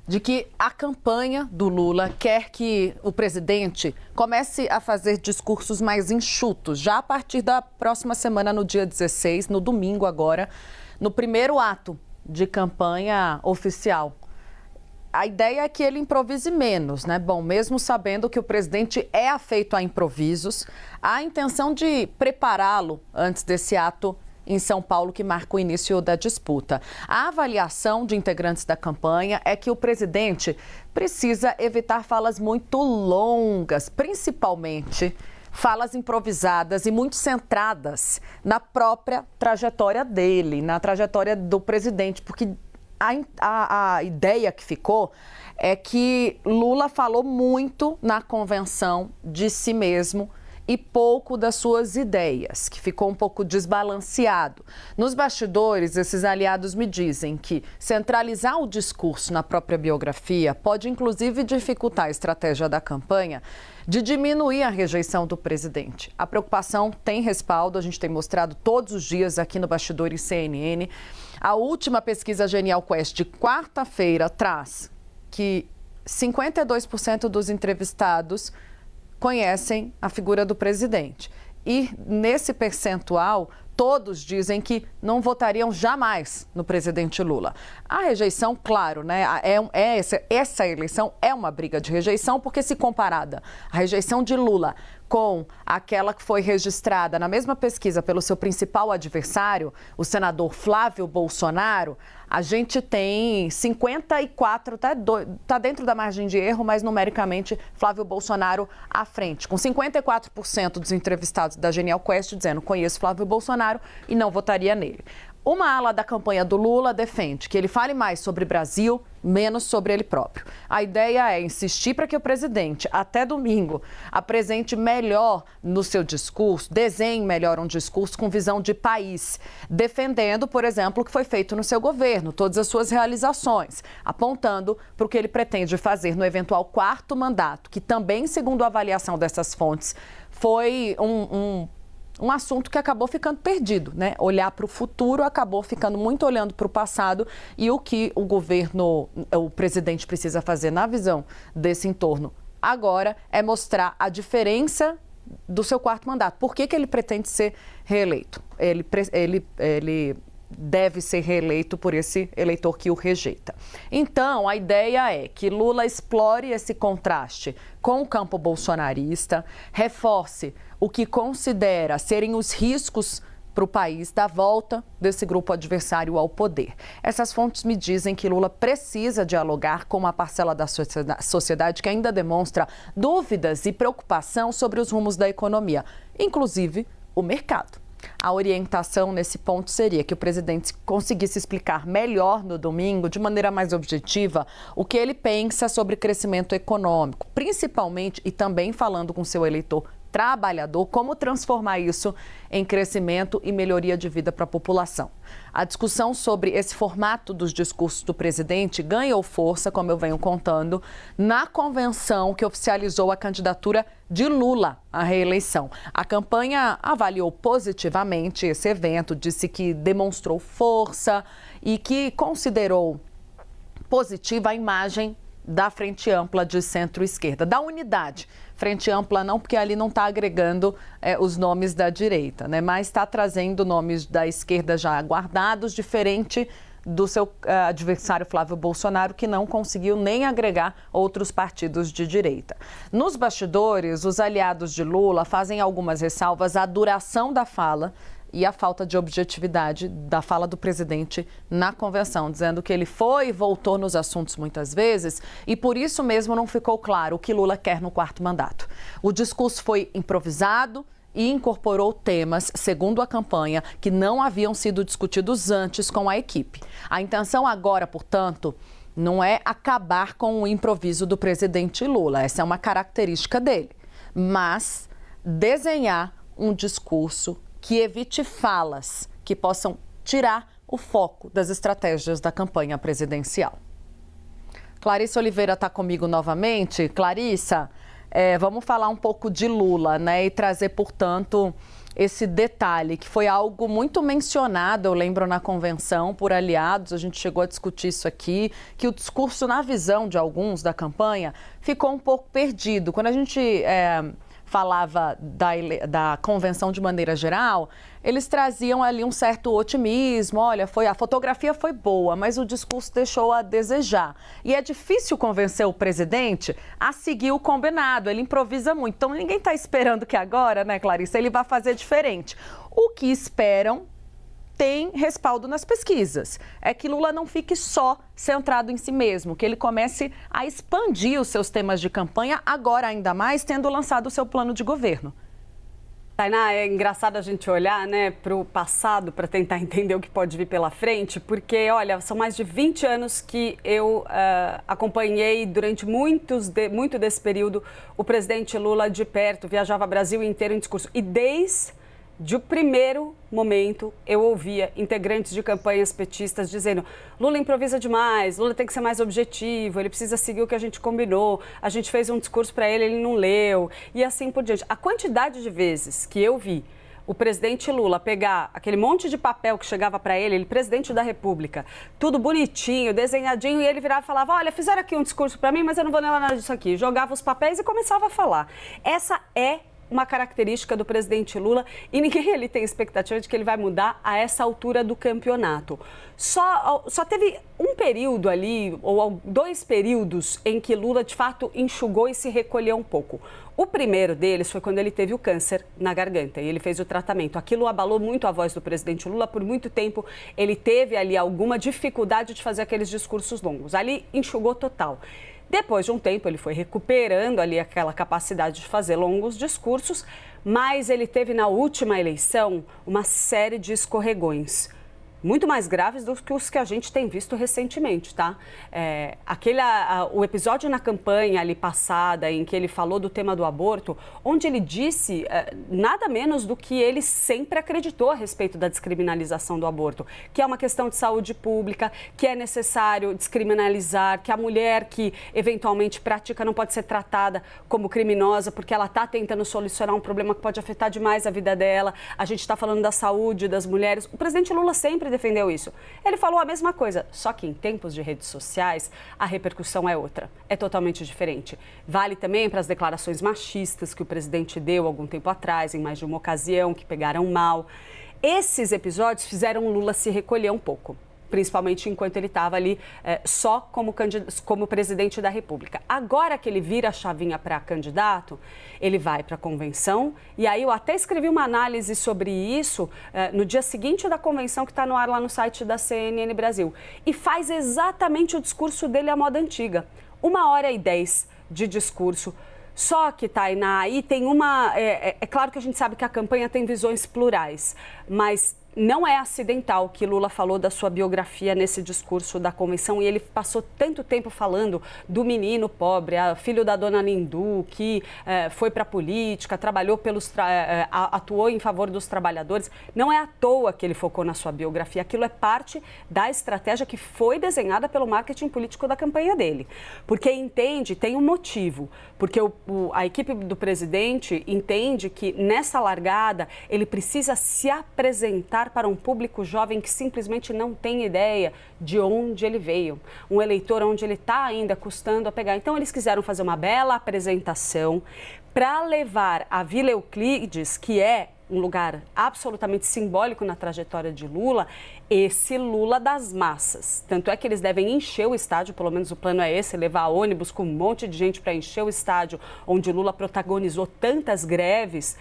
de que a campanha do Lula quer que o presidente comece a fazer discursos mais enxutos, já a partir da próxima semana, no dia 16, no domingo agora, no primeiro ato de campanha oficial. A ideia é que ele improvise menos, né? Bom, mesmo sabendo que o presidente é afeito a improvisos, há a intenção de prepará-lo antes desse ato em São Paulo, que marca o início da disputa. A avaliação de integrantes da campanha é que o presidente precisa evitar falas muito longas, principalmente falas improvisadas e muito centradas na própria trajetória dele, na trajetória do presidente, porque a ideia que ficou é que Lula falou muito na convenção de si mesmo e pouco das suas ideias, que ficou um pouco desbalanceado. Nos bastidores, esses aliados me dizem que centralizar o discurso na própria biografia pode, inclusive, dificultar a estratégia da campanha de diminuir a rejeição do presidente. A preocupação tem respaldo, a gente tem mostrado todos os dias aqui no Bastidores CNN. A última pesquisa Genial Quest de quarta-feira traz que 52% dos entrevistados conhecem a figura do presidente. E nesse percentual, todos dizem que não votariam jamais no presidente Lula. A rejeição, claro, né? Essa eleição é uma briga de rejeição, porque se comparada a rejeição de Lula com aquela que foi registrada na mesma pesquisa pelo seu principal adversário, o senador Flávio Bolsonaro, a gente tem 54, tá dentro da margem de erro, mas numericamente Flávio Bolsonaro à frente, com 54% dos entrevistados da Genial Quest dizendo: conheço Flávio Bolsonaro e não votaria nele. Uma ala da campanha do Lula defende que ele fale mais sobre Brasil, menos sobre ele próprio. A ideia é insistir para que o presidente, até domingo, apresente melhor no seu discurso, desenhe melhor um discurso com visão de país, defendendo, por exemplo, o que foi feito no seu governo, todas as suas realizações, apontando para o que ele pretende fazer no eventual quarto mandato, que também, segundo a avaliação dessas fontes, foi um assunto que acabou ficando perdido, né? Olhar para o futuro acabou ficando muito olhando para o passado, e o que o presidente precisa fazer na visão desse entorno agora é mostrar a diferença do seu quarto mandato. Por que ele pretende ser reeleito? Ele deve ser reeleito por esse eleitor que o rejeita. Então, a ideia é que Lula explore esse contraste com o campo bolsonarista, reforce o que considera serem os riscos para o país da volta desse grupo adversário ao poder. Essas fontes me dizem que Lula precisa dialogar com uma parcela da sociedade que ainda demonstra dúvidas e preocupação sobre os rumos da economia, inclusive o mercado. A orientação nesse ponto seria que o presidente conseguisse explicar melhor no domingo, de maneira mais objetiva, o que ele pensa sobre crescimento econômico, principalmente, e também falando com seu eleitor trabalhador, como transformar isso em crescimento e melhoria de vida para a população. A discussão sobre esse formato dos discursos do presidente ganhou força, como eu venho contando, na convenção que oficializou a candidatura de Lula à reeleição. A campanha avaliou positivamente esse evento, disse que demonstrou força e que considerou positiva a imagem da Frente Ampla de centro-esquerda, da unidade. Frente Ampla não, porque ali não está agregando os nomes da direita, né? Mas está trazendo nomes da esquerda já guardados, diferente do seu adversário Flávio Bolsonaro, que não conseguiu nem agregar outros partidos de direita. Nos bastidores, os aliados de Lula fazem algumas ressalvas à duração da fala e a falta de objetividade da fala do presidente na convenção, dizendo que ele foi e voltou nos assuntos muitas vezes e por isso mesmo não ficou claro o que Lula quer no quarto mandato. O discurso foi improvisado e incorporou temas, segundo a campanha, que não haviam sido discutidos antes com a equipe. A intenção agora, portanto, não é acabar com o improviso do presidente Lula, essa é uma característica dele, mas desenhar um discurso que evite falas que possam tirar o foco das estratégias da campanha presidencial. Clarissa Oliveira está comigo novamente. Clarissa, vamos falar um pouco de Lula, né? E trazer, portanto, esse detalhe, que foi algo muito mencionado, eu lembro, na convenção por aliados, a gente chegou a discutir isso aqui, que o discurso, na visão de alguns da campanha, ficou um pouco perdido. Quando a gente falava da convenção de maneira geral, eles traziam ali um certo otimismo. Olha, a fotografia foi boa, mas o discurso deixou a desejar. E é difícil convencer o presidente a seguir o combinado. Ele improvisa muito. Então, ninguém está esperando que agora, né, Clarissa, ele vá fazer diferente. O que esperam tem respaldo nas pesquisas. É que Lula não fique só centrado em si mesmo, que ele comece a expandir os seus temas de campanha, agora ainda mais tendo lançado o seu plano de governo. Tainá, é engraçado a gente olhar, né, para o passado para tentar entender o que pode vir pela frente, porque, olha, são mais de 20 anos que eu acompanhei durante muito desse período o presidente Lula de perto, viajava o Brasil inteiro em discurso. E desde o primeiro momento, eu ouvia integrantes de campanhas petistas dizendo: Lula improvisa demais, Lula tem que ser mais objetivo, ele precisa seguir o que a gente combinou, a gente fez um discurso para ele não leu, e assim por diante. A quantidade de vezes que eu vi o presidente Lula pegar aquele monte de papel que chegava para ele presidente da República, tudo bonitinho, desenhadinho, e ele virava e falava: olha, fizeram aqui um discurso para mim, mas eu não vou ler nada disso aqui. Jogava os papéis e começava a falar. Essa é uma característica do presidente Lula e ninguém ali tem expectativa de que ele vai mudar a essa altura do campeonato. Só teve um período ali, ou 2 períodos, em que Lula, de fato, enxugou e se recolheu um pouco. O primeiro deles foi quando ele teve o câncer na garganta e ele fez o tratamento. Aquilo abalou muito a voz do presidente Lula. Por muito tempo, ele teve ali alguma dificuldade de fazer aqueles discursos longos. Ali, enxugou total. Depois de um tempo, ele foi recuperando ali aquela capacidade de fazer longos discursos, mas ele teve na última eleição uma série de escorregões, muito mais graves do que os que a gente tem visto recentemente, tá? O episódio na campanha ali passada, em que ele falou do tema do aborto, onde ele disse nada menos do que ele sempre acreditou a respeito da descriminalização do aborto, que é uma questão de saúde pública, que é necessário descriminalizar, que a mulher que eventualmente pratica não pode ser tratada como criminosa, porque ela está tentando solucionar um problema que pode afetar demais a vida dela. A gente está falando da saúde das mulheres. O presidente Lula sempre defendeu isso. Ele falou a mesma coisa, só que em tempos de redes sociais a repercussão é outra, é totalmente diferente. Vale também para as declarações machistas que o presidente deu algum tempo atrás, em mais de uma ocasião, que pegaram mal. Esses episódios fizeram Lula se recolher um pouco, principalmente enquanto ele estava ali só como presidente da República. Agora que ele vira a chavinha para candidato, ele vai para a convenção, e aí eu até escrevi uma análise sobre isso no dia seguinte da convenção, que está no ar lá no site da CNN Brasil, e faz exatamente o discurso dele à moda antiga. 1h10 de discurso. Só que, Tainá, aí tem é claro que a gente sabe que a campanha tem visões plurais, mas não é acidental que Lula falou da sua biografia nesse discurso da convenção, e ele passou tanto tempo falando do menino pobre, filho da dona Lindu, que foi para a política, trabalhou atuou em favor dos trabalhadores. Não é à toa que ele focou na sua biografia, aquilo é parte da estratégia que foi desenhada pelo marketing político da campanha dele. Porque entende, tem um motivo, porque a equipe do presidente entende que nessa largada ele precisa se apresentar para um público jovem que simplesmente não tem ideia de onde ele veio. Um eleitor onde ele está ainda custando a pegar. Então, eles quiseram fazer uma bela apresentação para levar a Vila Euclides, que é um lugar absolutamente simbólico na trajetória de Lula, esse Lula das massas. Tanto é que eles devem encher o estádio, pelo menos o plano é esse, levar ônibus com um monte de gente para encher o estádio, onde Lula protagonizou tantas greves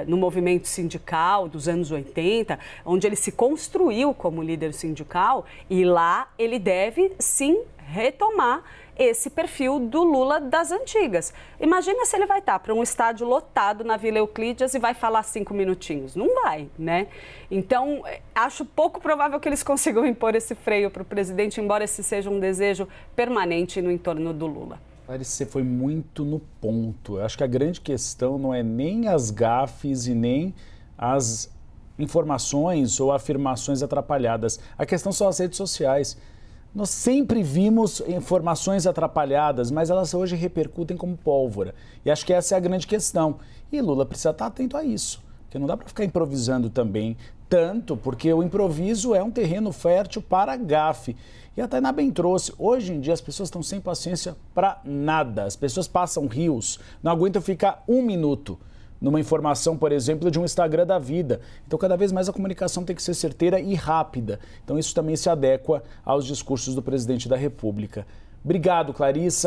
no movimento sindical dos anos 80, onde ele se construiu como líder sindical, e lá ele deve, sim, retomar esse perfil do Lula das antigas. Imagina se ele vai estar para um estádio lotado na Vila Euclides e vai falar 5 minutinhos. Não vai, né? Então, acho pouco provável que eles consigam impor esse freio para o presidente, embora esse seja um desejo permanente no entorno do Lula. Você foi muito no ponto. Eu acho que a grande questão não é nem as gafes e nem as informações ou afirmações atrapalhadas. A questão são as redes sociais. Nós sempre vimos informações atrapalhadas, mas elas hoje repercutem como pólvora. E acho que essa é a grande questão. E Lula precisa estar atento a isso. Porque não dá para ficar improvisando também, tanto porque o improviso é um terreno fértil para a gafe. E a Tainá bem trouxe, hoje em dia as pessoas estão sem paciência para nada. As pessoas passam rios, não aguentam ficar um minuto numa informação, por exemplo, de um Instagram da vida. Então, cada vez mais a comunicação tem que ser certeira e rápida. Então, isso também se adequa aos discursos do presidente da República. Obrigado, Clarissa.